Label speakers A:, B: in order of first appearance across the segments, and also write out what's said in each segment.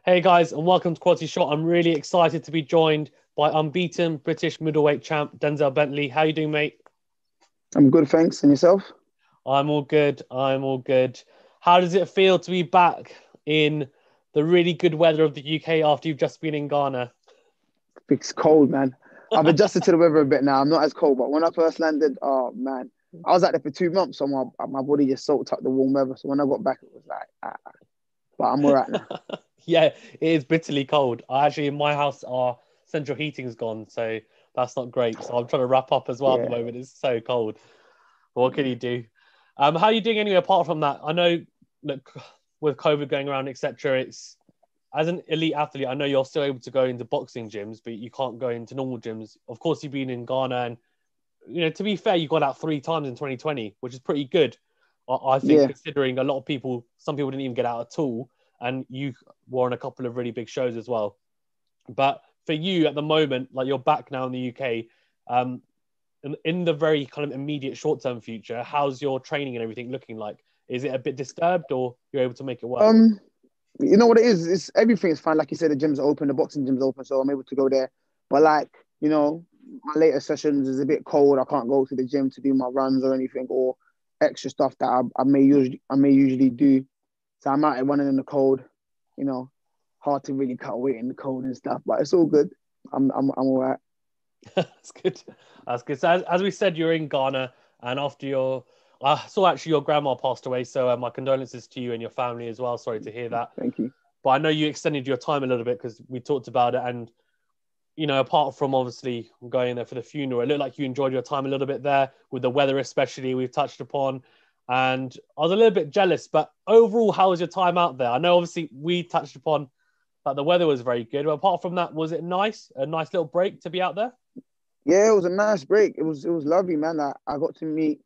A: Hey guys, and welcome to Quality Shot. I'm really excited to be joined by unbeaten British middleweight champ Denzel Bentley. How you doing, mate?
B: I'm good, thanks. And yourself?
A: I'm all good. I'm all good. How does it feel to be back in the really good weather of the UK after you've just been in Ghana?
B: It's cold, man. I've adjusted to the weather a bit now. I'm not as cold, but when I first landed, oh man, I was out there for 2 months, so my body just soaked up the warm weather. So when I got back, it was like, but I'm all right now.
A: Yeah, it is bitterly cold. I actually, in my house, our central heating's gone, so that's not great. So I'm trying to wrap up as well at the
B: Yeah,
A: moment. It's so cold. What can you do? How are you doing anyway? Apart from that, I know, look, with COVID going around, etc. It's as an elite athlete, I know you're still able to go into boxing gyms, but you can't go into normal gyms. Of course, you've been in Ghana, and to be fair, you got out 3 times in 2020, which is pretty good. I think,
B: yeah.
A: considering a lot of people, some people didn't even get out at all, and you were on a couple of really big shows as well. But for you at the moment, like you're back now in the UK, in the very kind of immediate short-term future, how's your training and everything looking like? Is it a bit disturbed, or you're able to make it work?
B: Um, you know what it is? It's everything is fine. Like you said, the gym's open, the boxing gym's open, so I'm able to go there. But like, my later sessions is a bit cold. I can't go to the gym to do my runs or anything, or extra stuff that I may usually do. So I'm out there running in the cold. You know, hard to really cut weight in the cold and stuff, but it's all good. I'm all right.
A: That's good. That's good. So as we said, you're in Ghana, and after I saw actually your grandma passed away. So my condolences to you and your family as well. Sorry to hear that.
B: Thank you.
A: But I know you extended your time a little bit because we talked about it. And, apart from obviously going there for the funeral, it looked like you enjoyed your time a little bit there with the weather, especially we've touched upon. And I was a little bit jealous, but overall, how was your time out there? I know obviously we touched upon that the weather was very good. But apart from that, was it nice? A nice little break to be out there?
B: Yeah, it was a nice break. It was lovely, man. I got to meet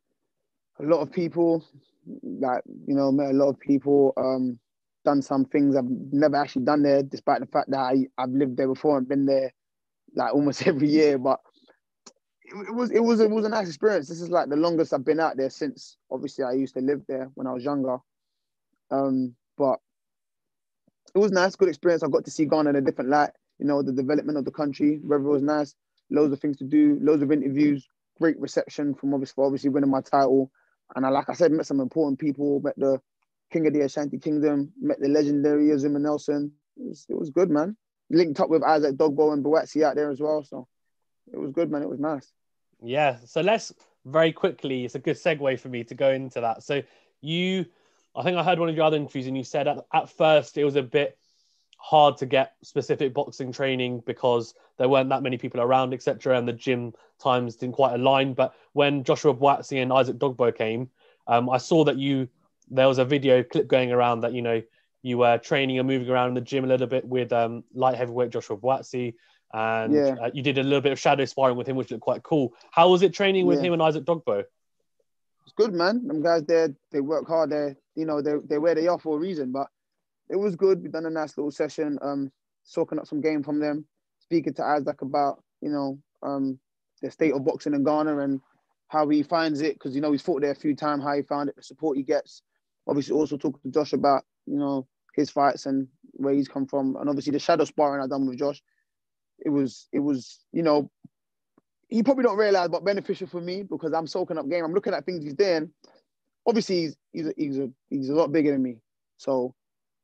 B: a lot of people, met a lot of people. Done some things I've never actually done there, despite the fact that I've lived there before and been there like almost every year. But it was a nice experience. This is like the longest I've been out there since obviously I used to live there when I was younger. But it was nice, good experience. I got to see Ghana in a different light. The development of the country. Weather was nice. Loads of things to do. Loads of interviews. Great reception from obviously winning my title. And like I said, met some important people. Met the King of the Ashanti Kingdom. Met the legendary Azuma Nelson. It was good, man. Linked up with Isaac Dogboe and Buatsi out there as well. So it was good, man. It was nice.
A: Yeah. So let's very quickly, it's a good segue for me to go into that. So you, I think I heard one of your other interviews and you said at first it was a bit hard to get specific boxing training because there weren't that many people around, etc., and the gym times didn't quite align. But when Joshua Buatsi and Isaac Dogboe came, I saw that there was a video clip going around that you were training and moving around in the gym a little bit with light heavyweight Joshua Buatsi, and
B: Yeah,
A: you did a little bit of shadow sparring with him, which looked quite cool. How was it training with
B: yeah.
A: him and Isaac Dogboe?
B: It's good, man. Them guys there, they work hard. They're where they are for a reason. But it was good. We done a nice little session, soaking up some game from them, speaking to Isaac about, the state of boxing in Ghana and how he finds it, because he's fought there a few times, how he found it, the support he gets. Obviously, also talking to Josh about, his fights and where he's come from. And obviously the shadow sparring I done with Josh, it was, he probably don't realize, but beneficial for me because I'm soaking up game. I'm looking at things he's doing. Obviously, he's a lot bigger than me. So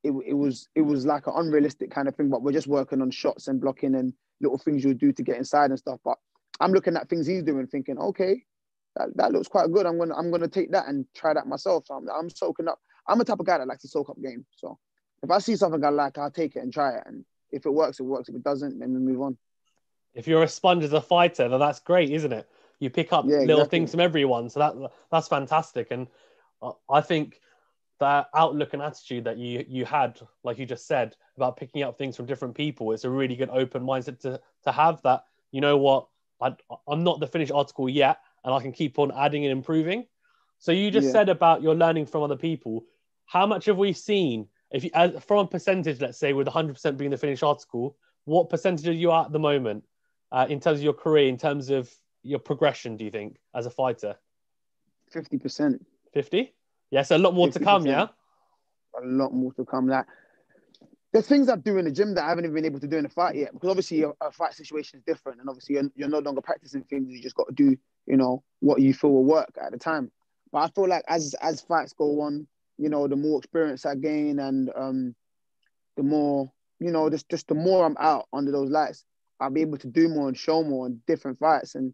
B: it was like an unrealistic kind of thing, but we're just working on shots and blocking and little things you'll do to get inside and stuff. But I'm looking at things he's doing, thinking, okay, that looks quite good. I'm gonna take that and try that myself. So I'm soaking up. I'm a type of guy that likes to soak up game. So if I see something I like, I'll take it and try it. And if it works, it works. If it doesn't, then we move on.
A: If you're a sponge as a fighter, then that's great, isn't it? You pick up
B: Yeah,
A: little things
B: exactly.
A: from everyone, so that's fantastic. And I think that outlook and attitude that you had, like you just said, about picking up things from different people, it's a really good open mindset to have. That you know what, I'm not the finished article yet, and I can keep on adding and improving. So you just
B: Yeah,
A: said about your learning from other people. How much have we seen? If you, from a percentage, let's say, with 100% being the finished article, what percentage are you at the moment in terms of your career, in terms of your progression? Do you think as a fighter?
B: 50%.
A: 50? Yes, a lot more to come.
B: 50%.
A: Yeah.
B: A lot more to come. Like there's things I do in the gym that I haven't even been able to do in a fight yet, because obviously a fight situation is different, and obviously you're no longer practicing things. You just got to do, what you feel will work at the time. But I feel like as fights go on, the more experience I gain, and the more, just the more I'm out under those lights, I'll be able to do more and show more in different fights. And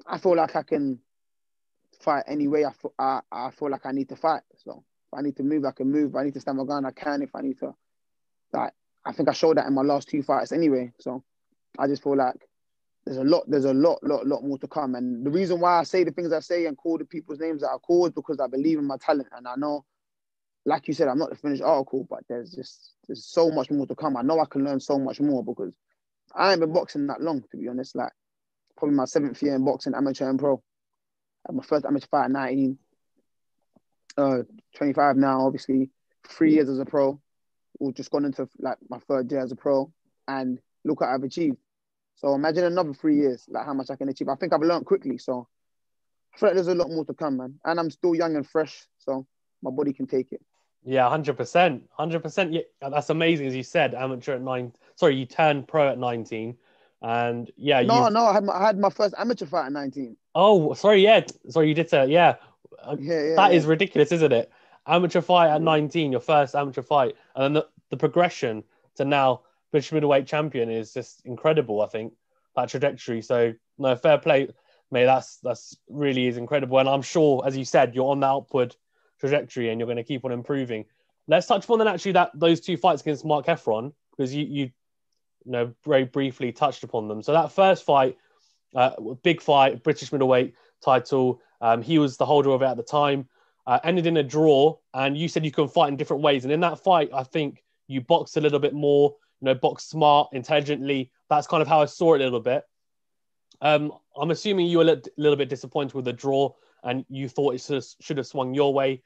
B: I feel like I can fight any way I feel like I need to fight. So if I need to move, I can move. If I need to stand my ground, I can. If I need to, like, I think I showed that in my last 2 fights anyway. So I just feel like there's a lot more to come. And the reason why I say the things I say and call the people's names that I call is because I believe in my talent. And I know, like you said, I'm not the finished article, but there's so much more to come. I know I can learn so much more, because I ain't been boxing that long, to be honest. Like, probably my 7th year in boxing, amateur and pro. I had my first amateur fight at 19. 25 now, obviously. 3 years as a pro. We've just gone into like my 3rd year as a pro, and look what I've achieved. So imagine another 3 years, like how much I can achieve. I think I've learned quickly, so I feel like there's a lot more to come, man. And I'm still young and fresh, so my body can take it.
A: Yeah, 100%. 100%. Yeah, that's amazing, as you said, amateur at 9. Sorry, you turned pro at 19. And yeah,
B: No, I had my first amateur fight at 19.
A: Oh, sorry, yeah. Sorry, you did say, yeah. That is ridiculous, isn't it? Amateur fight at 19, your first amateur fight. And then the progression to now British middleweight champion is just incredible, I think, that trajectory. So, no, fair play, mate. That's really is incredible. And I'm sure, as you said, you're on the upward trajectory and you're going to keep on improving. Let's touch upon then actually those 2 fights against Mark Heffron, because you very briefly touched upon them. So that first fight, big fight, British middleweight title. He was the holder of it at the time. Ended in a draw, and you said you can fight in different ways. And in that fight, I think you boxed a little bit more, boxed smart, intelligently. That's kind of how I saw it a little bit. I'm assuming you were a little bit disappointed with the draw, and you thought it should have swung your way.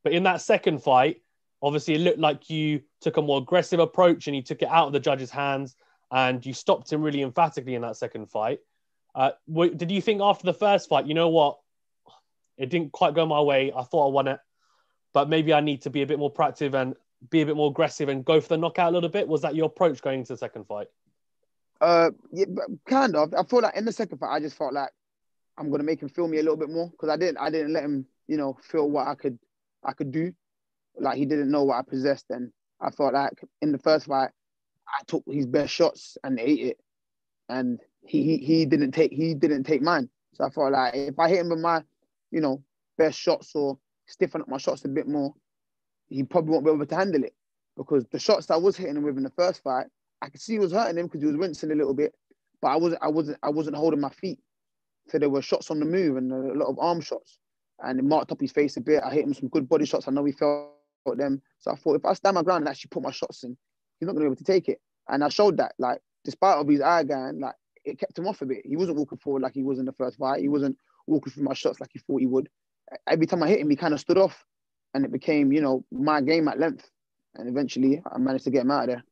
A: But in that second fight, obviously it looked like you took a more aggressive approach, and you took it out of the judge's hands, and you stopped him really emphatically in that second fight. Did you think after the first fight, you know what? It didn't quite go my way. I thought I won it, but maybe I need to be a bit more proactive and be a bit more aggressive and go for the knockout a little bit? Was that your approach going into the second fight?
B: Yeah, kind of. I feel like in the second fight, I just felt like I'm gonna make him feel me a little bit more, because I didn't let him, feel what I could do. Like, he didn't know what I possessed, and I felt like in the first fight, I took his best shots and ate it, and he didn't take mine. So I felt like if I hit him with my, best shots, or stiffen up my shots a bit more, he probably won't be able to handle it, because the shots that I was hitting him with in the first fight, I could see it was hurting him because he was wincing a little bit, but I wasn't holding my feet. So there were shots on the move and a lot of arm shots, and it marked up his face a bit. I hit him some good body shots. I know he felt them. So I thought, if I stand my ground and actually put my shots in, he's not going to be able to take it. And I showed that, like, despite of his eye gang, like, it kept him off a bit. He wasn't walking forward like he was in the first fight. He wasn't walking through my shots like he thought he would. Every time I hit him, he kind of stood off, and it became, my game at length. And eventually I managed to get him out of there.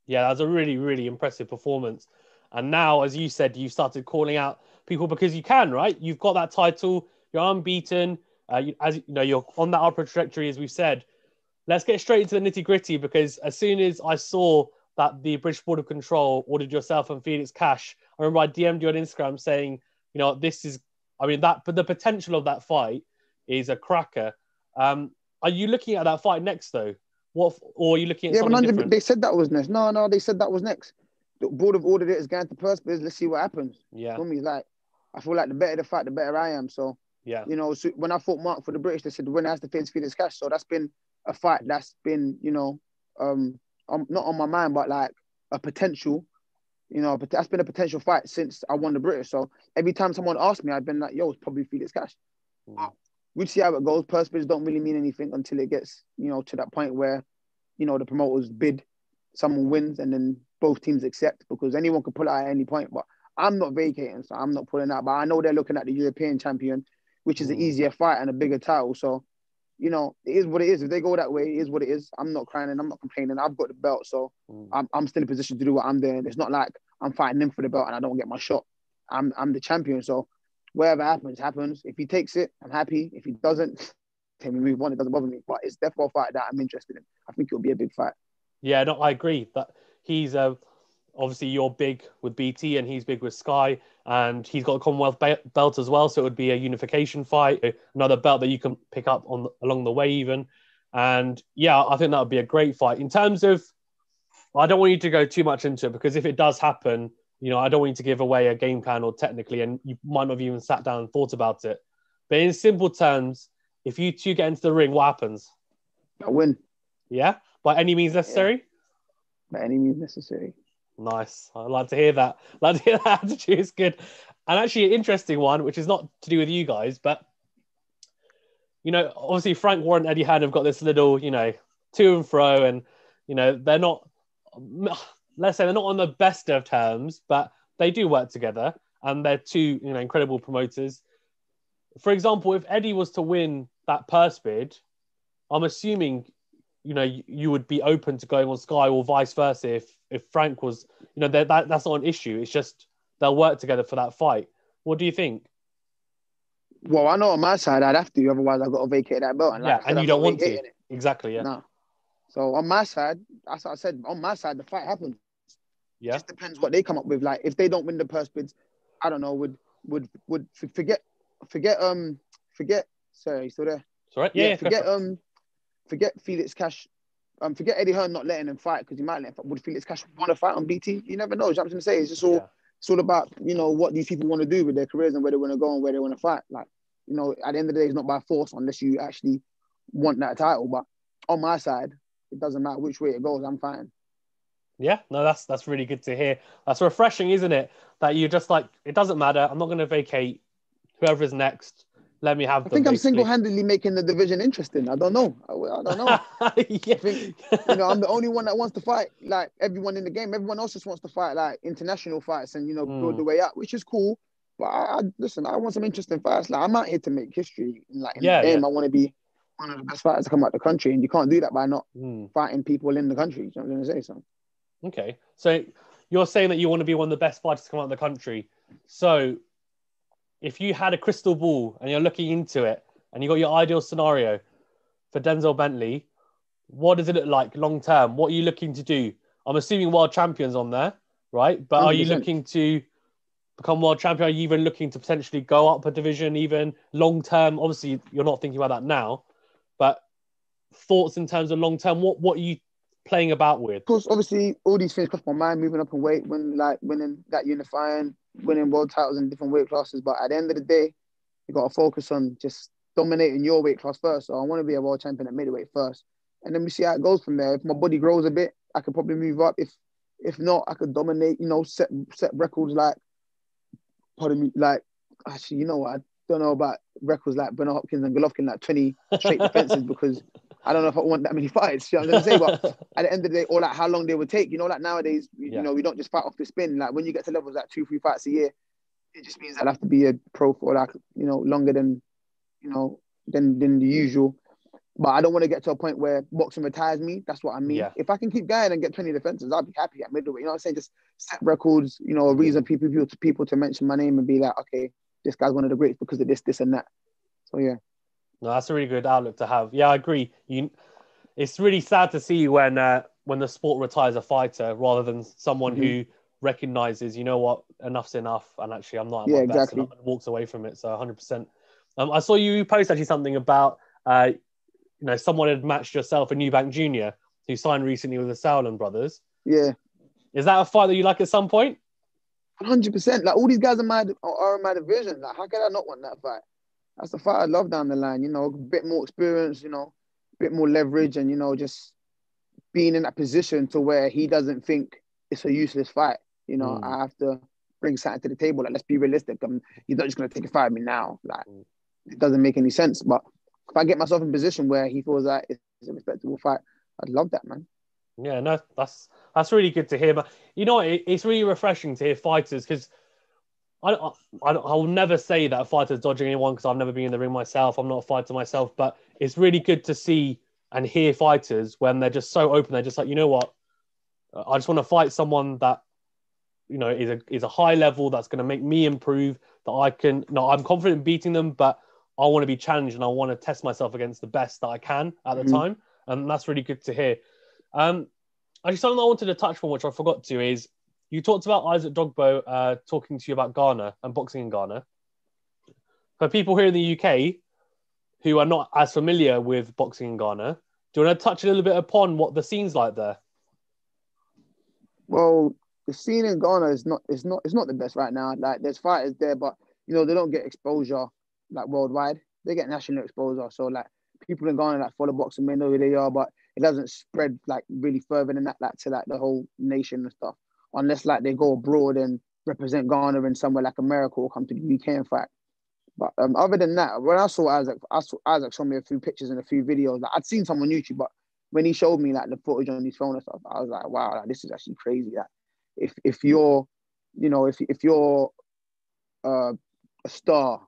A: Yeah, that was a really, really impressive performance. And now, as you said, you started calling out people because you can, right? You've got that title. You're unbeaten. You're on that upward trajectory, as we've said. Let's get straight into the nitty gritty, because as soon as I saw that the British Board of Control ordered yourself and Felix Cash, I remember I DM'd you on Instagram saying, but the potential of that fight is a cracker. Are you looking at that fight next, though? Or are you looking at something different?
B: They said that was next. No, they said that was next. The board have ordered it. It's going to purse biz. Let's see what happens.
A: Yeah.
B: For me, like, I feel like the better the fight, the better I am. So,
A: yeah.
B: So when I fought Mark for the British, they said the winner has to face Felix Cash. So that's been a fight that's been, not on my mind, but like a potential, but that's been a potential fight since I won the British. So every time someone asked me, I've been like, yo, it's probably Felix Cash. We'd see how it goes. Purse bids don't really mean anything until it gets, to that point where, the promoters bid, someone wins, and then both teams accept, because anyone could pull out at any point. But I'm not vacating, so I'm not pulling out. But I know they're looking at the European champion, which is an easier fight and a bigger title. So, it is what it is. If they go that way, it is what it is. I'm not crying and I'm not complaining. I've got the belt, so I'm still in a position to do what I'm doing. It's not like I'm fighting him for the belt and I don't get my shot. I'm the champion, so whatever happens. If he takes it, I'm happy. If he doesn't, then we move on. It doesn't bother me. But it's definitely a fight that I'm interested in. I think it'll be a big fight.
A: Yeah, no, I agree that he's obviously you're big with BT and he's big with Sky, and he's got a Commonwealth belt as well, so it would be a unification fight, another belt that you can pick up along the way even. And yeah, I think that would be a great fight. In terms of, I don't want you to go too much into it because if it does happen, I don't want you to give away a game plan or technically, and you might not have even sat down and thought about it. But in simple terms, if you two get into the ring, what happens?
B: I win.
A: Yeah? By any means necessary?
B: Yeah. By any means necessary.
A: Nice. I like to hear that. Like to hear that attitude. It's good. And actually, an interesting one, which is not to do with you guys, but, obviously Frank Warren and Eddie Hearn have got this little, to and fro, and, they're not, let's say they're not on the best of terms, but they do work together, and they're two, incredible promoters. For example, if Eddie was to win that purse bid, I'm assuming, you would be open to going on Sky or vice versa if Frank was, that's not an issue. It's just they'll work together for that fight. What do you think?
B: Well, I know on my side I'd have to, otherwise I've got to vacate that belt.
A: And you don't want to. Exactly, yeah.
B: No. So on my side, as I said, on my side, the fight happens.
A: Yeah.
B: It just depends what they come up with. Like, if they don't win the purse bids, I don't know, would forget. Sorry, you still there?
A: Sorry. Yeah.
B: Forget Felix Cash. Forget Eddie Hearn not letting him fight because he might let him fight. Would Felix Cash want to fight on BT? You never know. You know what I'm trying to say? It's just all. Yeah. It's all about, what these people want to do with their careers and where they want to go and where they want to fight. Like, at the end of the day, it's not by force unless you actually want that title. But on my side, it doesn't matter which way it goes. I'm fine.
A: Yeah, no, that's really good to hear. That's refreshing, isn't it? That you're just like, it doesn't matter. I'm not going to vacate. Whoever is next, let me have them.
B: I think I'm single-handedly making the division interesting. I don't know. I don't know.
A: Yeah.
B: I think, I'm the only one that wants to fight. Like, everyone in the game, everyone else just wants to fight, like, international fights and, build the way up, which is cool. But listen, I want some interesting fights. Like, I'm out here to make history. Like, in the game, I want to be one of the best fighters to come out the country. And you can't do that by not fighting people in the country. You know what I'm going to say? So.
A: Okay. So you're saying that you want to be one of the best fighters to come out of the country. So if you had a crystal ball and you're looking into it and you got your ideal scenario for Denzel Bentley, what does it look like long term? What are you looking to do? I'm assuming world champions on there, right? But 100%. Are you looking to become world champion? Are you even looking to potentially go up a division even long term? Obviously, you're not thinking about that now, but thoughts in terms of long term, what are you playing about with?
B: Of course, obviously, all these things cross my mind, moving up in weight, winning that unifying, winning world titles in different weight classes. But at the end of the day, you got to focus on just dominating your weight class first. So I want to be a world champion at middleweight first. And then we see how it goes from there. If my body grows a bit, I could probably move up. If not, I could dominate, set records like, pardon me, like, actually, you know what? I don't know about records like Bernard Hopkins and Golovkin, like 20 straight defenses, because I don't know if I want that many fights. You know what I'm going to say? But at the end of the day, or like how long they would take, like nowadays, we don't just fight off the spin. Like when you get to levels like 2-3 fights a year, it just means I'd have to be a pro for like, longer than, than the usual. But I don't want to get to a point where boxing retires me. That's what I mean. Yeah. If I can keep going and get 20 defenses, I'll be happy at middleweight. You know what I'm saying? Just set records, a reason people to mention my name and be like, okay, this guy's one of the greats because of this, this, and that. So, yeah.
A: No, that's a really good outlook to have. Yeah, I agree. It's really sad to see when the sport retires a fighter rather than someone who recognizes, you know what, enough's enough, and actually I'm not at my best, and walks away from it. So 100%. I saw you post actually something about, someone had matched yourself and Eubank Jr., who signed recently with the Sauerland brothers.
B: Yeah.
A: Is that a fight that you like at some point?
B: 100%. Like all these guys are in my division. Like how could I not want that fight? That's the fight I love down the line. A bit more experience, a bit more leverage, and just being in that position to where he doesn't think it's a useless fight. I have to bring something to the table. Like let's be realistic. He's not just gonna take a fight with me now. Like it doesn't make any sense. But if I get myself in a position where he feels like it's a respectable fight, I'd love that, man.
A: Yeah, no, that's really good to hear. But it's really refreshing to hear fighters, because I will never say that a fighter's dodging anyone because I've never been in the ring myself. I'm not a fighter myself, but it's really good to see and hear fighters when they're just so open. They're just like, you know what? I just want to fight someone that, is a high level that's going to make me improve, that I'm confident in beating them, but I want to be challenged and I want to test myself against the best that I can at the time. And that's really good to hear. Actually, something I wanted to touch on, which I forgot to, is you talked about Isaac Dogboe talking to you about Ghana and boxing in Ghana. For people here in the UK who are not as familiar with boxing in Ghana, do you want to touch a little bit upon what the scene's like there?
B: Well, the scene in Ghana is not the best right now. Like there's fighters there, but you know, they don't get exposure like worldwide. They get national exposure. So like people in Ghana that follow boxing may know who they are, but it doesn't spread like really further than that, like to like the whole nation and stuff. Unless like they go abroad and represent Ghana in somewhere like America or come to the UK and fight. But other than that, when I saw Isaac showed me a few pictures and a few videos. Like, I'd seen some on YouTube, but when he showed me like the footage on his phone and stuff, I was like, wow, like, this is actually crazy. That if you're, you know, if you're a star,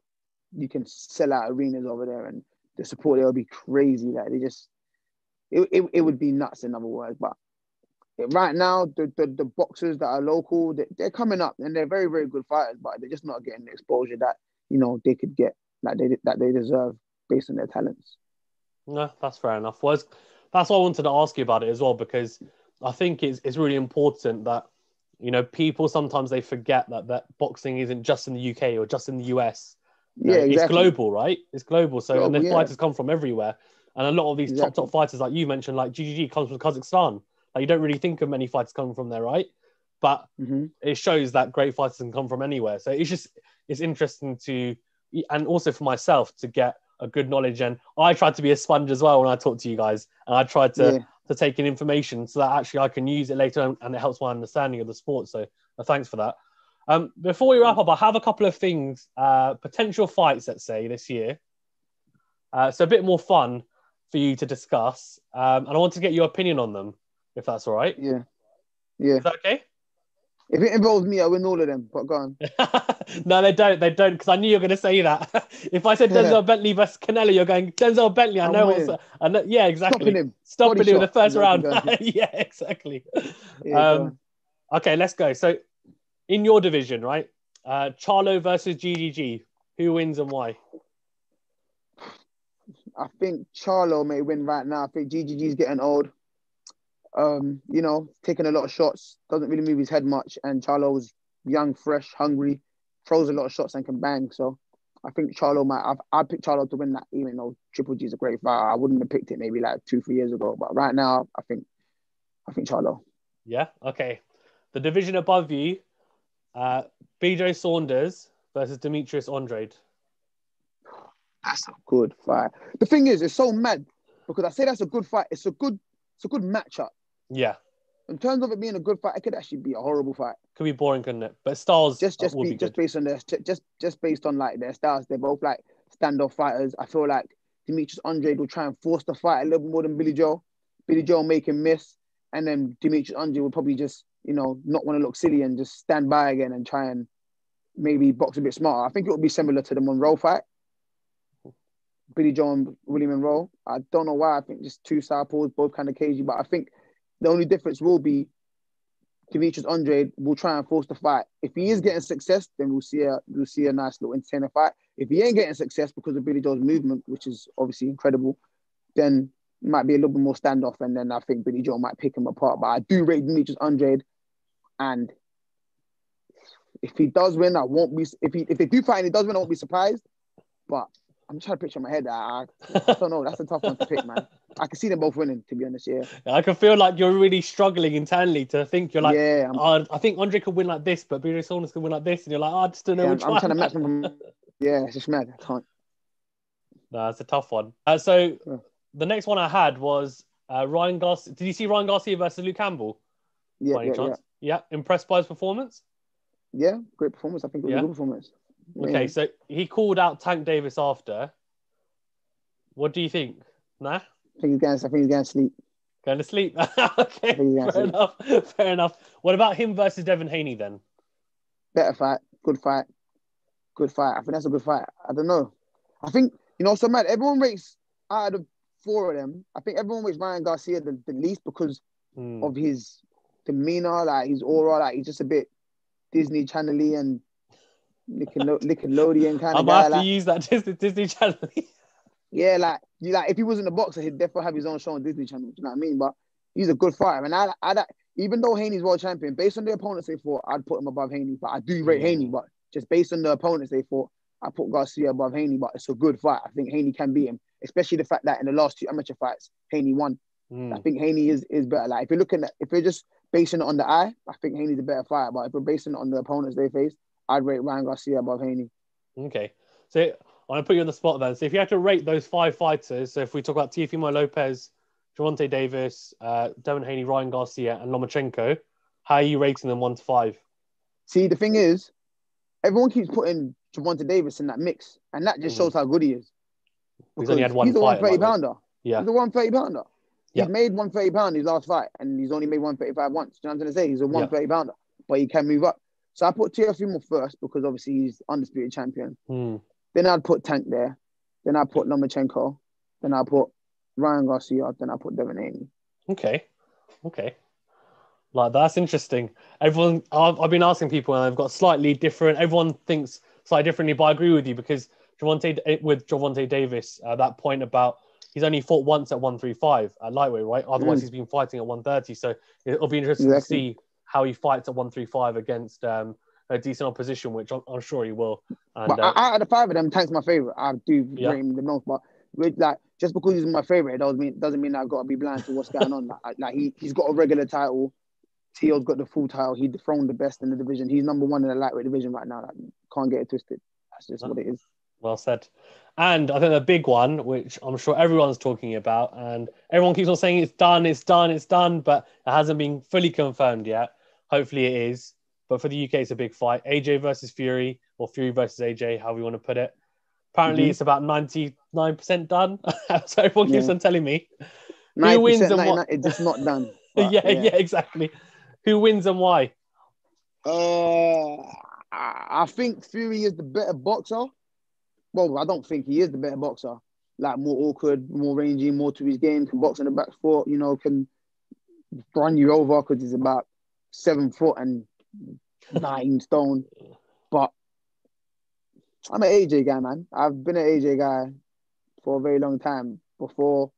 B: you can sell out arenas over there, and the support there will be crazy. Like it would be nuts, in other words. But right now, the boxers that are local, they're coming up, and they're very, very good fighters, but they're just not getting the exposure that, you know, they could get, that they deserve based on their talents.
A: No, that's fair enough. Well, that's why I wanted to ask you about it as well, because I think it's really important that, you know, people sometimes they forget that boxing isn't just in the UK or just in the US.
B: Yeah, exactly.
A: It's global, right? It's global. So,
B: global,
A: and the fighters come from everywhere. And a lot of these top fighters, like you mentioned, like Ggg comes from Kazakhstan. Like you don't really think of many fighters coming from there, right? But it shows that great fighters can come from anywhere. So it's interesting to, and also for myself to get a good knowledge. And I tried to be a sponge as well when I talk to you guys, and I tried to take in information so that actually I can use it later on, and it helps my understanding of the sport. So thanks for that. Before we wrap up, I have a couple of things, potential fights, let's say, this year. So a bit more fun for you to discuss. And I want to get your opinion on them, if that's all right.
B: Yeah.
A: Is that okay?
B: If it involves me, I win all of them, but go on.
A: No, they don't, because I knew you were going to say that. If I said Denzel Bentley versus Canelo, you're going, Denzel Bentley, I know. Yeah, exactly. Stopping him in the first round. Yeah, exactly. Yeah, okay, let's go. So, in your division, right? Charlo versus Ggg. Who wins and why?
B: I think Charlo may win right now. I think Gg's getting old. You know, taking a lot of shots, doesn't really move his head much, and Charlo's young, fresh, hungry, throws a lot of shots and can bang. So I think Charlo might. I'd pick Charlo to win that, even though Triple G's a great fighter. I wouldn't have picked it maybe like 2-3 years ago, but right now I think Charlo.
A: Yeah. Okay. The division above you, Billy Joe Saunders versus Demetrius Andrade.
B: That's a good fight. The thing is, it's so mad because I say that's a good fight. It's a good matchup.
A: Yeah.
B: In terms of it being a good fight, it could actually be a horrible fight.
A: Could be boring, couldn't it? But styles
B: just based on like their styles, they're both like standoff fighters. I feel like Demetrius Andrade will try and force the fight a little more than Billy Joe. Billy Joe will make him miss, and then Demetrius Andrade will probably just, you know, not want to look silly and just stand by again and try and maybe box a bit smarter. I think it would be similar to the Monroe fight. Billy Joe and William Monroe. I don't know why. I think just two southpaws, both kind of cagey. But I think the only difference will be Demetrius Andrade will try and force the fight. If he is getting success, then we'll see a nice little entertaining fight. If he ain't getting success because of Billy Joe's movement, which is obviously incredible, then it might be a little bit more standoff, and then I think Billy Joe might pick him apart. But I do rate Demetrius Andrade, and if he does win, I won't be. If they do fight and he does win, I won't be surprised. But I'm trying to picture in my head. I don't know. That's a tough one to pick, man. I can see them both winning, to be honest. Yeah.
A: I can feel like you're really struggling internally to think. You're like,
B: yeah,
A: I think Andre could win like this, but Billy Saunders could win like this, and you're like, I just don't know which one.
B: I'm trying to match them. Yeah, it's just mad. I can't.
A: No, it's a tough one. So the next one I had was Ryan Garcia. Did you see Ryan Garcia versus Luke Campbell? Yeah. Impressed by his performance?
B: Yeah, great performance. I think it was a good performance.
A: Okay, so he called out Tank Davis after. What do you think? Nah?
B: I think he's going to sleep.
A: Going to sleep? Okay, fair enough. What about him versus Devin Haney then?
B: Better fight. Good fight. I think that's a good fight. I don't know. I think, you know, so mad. Everyone rates, out of the four of them, I think everyone rates Ryan Garcia the least because of his demeanor, like his aura, like he's just a bit Disney Channel-y and Nickelodeon kind of guy.
A: I might have to use that Disney Channel.
B: Yeah, like if he wasn't a boxer, he'd definitely have his own show on Disney Channel. Do you know what I mean? But He's a good fighter, and even though Haney's world champion, based on the opponents they fought, I'd put him above Haney. But I do rate Haney, but just based on the opponents they fought, I put Garcia above Haney. But it's a good fight. I think Haney can beat him, especially the fact that in the last 2 amateur fights, Haney won. I think Haney is better. Like if you're just basing it on the eye, I think Haney's a better fighter. But if we're basing it on the opponents they faced, I'd rate Ryan Garcia above Haney.
A: Okay, so I want to put you on the spot then. So if you had to rate those 5 fighters, so if we talk about Teofimo Lopez, Gervonta Davis, Devin Haney, Ryan Garcia, and Lomachenko, how are you rating them 1 to 5?
B: See, the thing is, everyone keeps putting Gervonta Davis in that mix, and that just shows how good he is.
A: He's only had one
B: he's a
A: fight.
B: 130 pounder.
A: Yeah.
B: He's a 130 pounder. He's made 130 pound his last fight, and he's only made 135 once. You know what I'm trying to say? He's a 130 pounder, but he can move up. So I put Teofimo first because obviously he's undisputed champion. Then I'd put Tank there. Then I'd put Lomachenko. Then I'd put Ryan Garcia. Then I'd put Devin Haney.
A: Okay. Like, that's interesting. Everyone, I've been asking people, and they've got slightly different. Everyone thinks slightly differently, but I agree with you because Gervonta Davis, that point about he's only fought once at 135 at lightweight, right? Otherwise, he's been fighting at 130. So it'll be interesting to see how he fights at 135 against a decent opposition, which I'm sure he will. And,
B: but out of the 5 of them, Tank's my favorite. I do rate him the most, but like just because he's my favorite, it doesn't mean I've got to be blind to what's going on. Like he's got a regular title. Teo's got the full title. He dethroned the best in the division. He's number 1 in the lightweight division right now. Like, can't get it twisted. That's just what it is.
A: Well said. And I think the big one, which I'm sure everyone's talking about, and everyone keeps on saying it's done, but it hasn't been fully confirmed yet. Hopefully it is. But for the UK, it's a big fight. AJ versus Fury, or Fury versus AJ, however you want to put it. Apparently, it's about 99% done. So everyone keeps on telling me. Who wins and what?
B: It's just not done.
A: But, yeah, exactly. Who wins and why?
B: I think Fury is the better boxer. Well, I don't think he is the better boxer. Like, more awkward, more rangy, more to his game, can box on the back foot, can run you over because he's about 7 foot and 9 stone. But I'm an AJ guy, man. I've been an AJ guy for a very long time before,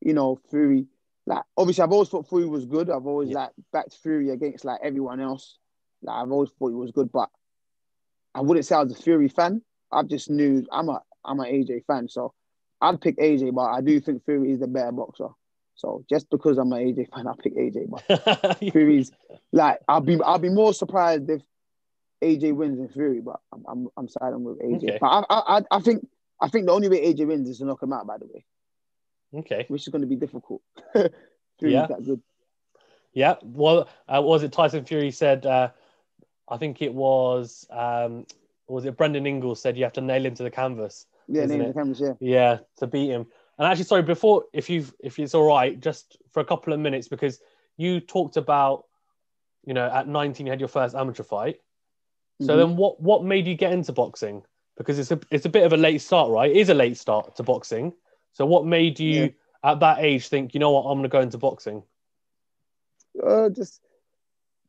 B: Fury. Like, obviously, I've always thought Fury was good. I've always backed Fury against like everyone else. Like, I've always thought he was good, but I wouldn't say I was a Fury fan. I just knew I'm an AJ fan, so I'd pick AJ, but I do think Fury is the better boxer. So just because I'm an AJ fan, I'll pick AJ. But Fury's like I'll be more surprised if AJ wins than Fury, but I'm siding with AJ. Okay. But I think the only way AJ wins is to knock him out, by the way.
A: Okay.
B: Which is going to be difficult. Fury's that good.
A: Yeah. Well, was it Tyson Fury said? I think it was. Was it Brendan Ingalls said you have to nail him to the canvas?
B: Yeah, nail him to the canvas. Yeah.
A: Yeah, to beat him. And actually, sorry, before, if it's all right, just for a couple of minutes, because you talked about, at 19 you had your first amateur fight. So then, what made you get into boxing? Because it's a bit of a late start, right? It is a late start to boxing. So what made you at that age think, you know what, I'm going to go into boxing?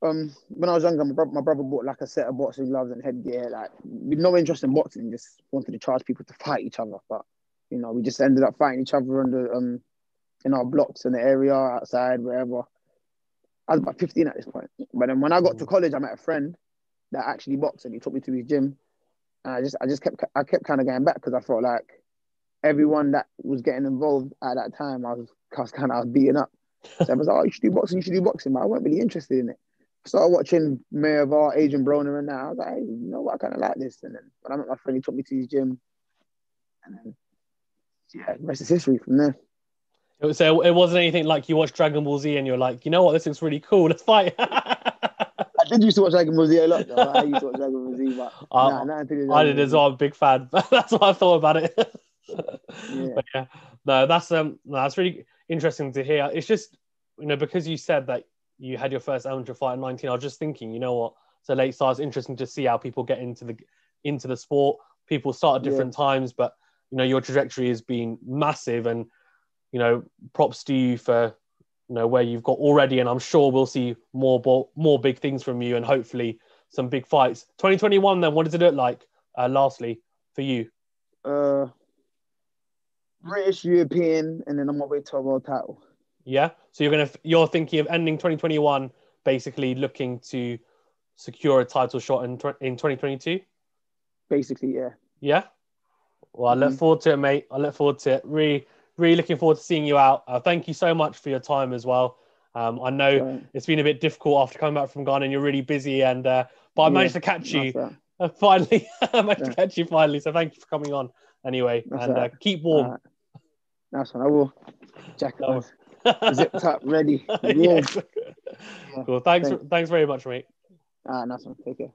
B: When I was younger, my brother bought like a set of boxing gloves and headgear. Like, with no interest in boxing, just wanted to charge people to fight each other. But we just ended up fighting each other in our blocks in the area, outside, wherever. I was about 15 at this point. But then when I got to college, I met a friend that actually boxed, and he took me to his gym. And I kept kind of going back because I felt like everyone that was getting involved at that time, I was beating up. So I was like, oh, you should do boxing. But I wasn't really interested in it. I started watching Mayweather, Adrian Broner, and that. I was like, hey, you know what? I kind of like this. And then when I met my friend, he took me to his gym. And then, the rest is history from there.
A: So it wasn't anything like you watched Dragon Ball Z and you're like, you know what? This looks really cool. Let's fight.
B: I did used to watch Dragon Ball Z a lot, though. I used to watch Dragon Ball Z, but
A: I did as well. I'm a big fan. That's what I thought about it. But yeah, no, that's really interesting to hear. It's just, because you said that you had your first amateur fight at 19, I was just thinking, you know what? So late start, it's interesting to see how people get into the sport. People start at different times, but your trajectory has been massive, and props to you for where you've got already, and I'm sure we'll see more big things from you, and hopefully some big fights. 2021 then, what does it look like, lastly, for you?
B: British, European, and then on my way to a world title.
A: Yeah. So you're thinking of ending 2021, basically looking to secure a title shot in 2022.
B: Basically, yeah.
A: Yeah. Well, I look forward to it, mate. I look forward to it. Really, really looking forward to seeing you out. Thank you so much for your time as well. I know it's been a bit difficult after coming back from Ghana, and you're really busy. But I managed to catch you finally. I managed to catch you finally. So thank you for coming on anyway. Keep warm.
B: That's one. I will. Jacket on. Zipped up, ready. Warm.
A: Yeah. Cool. Thanks very much, mate.
B: Nice one. Take care.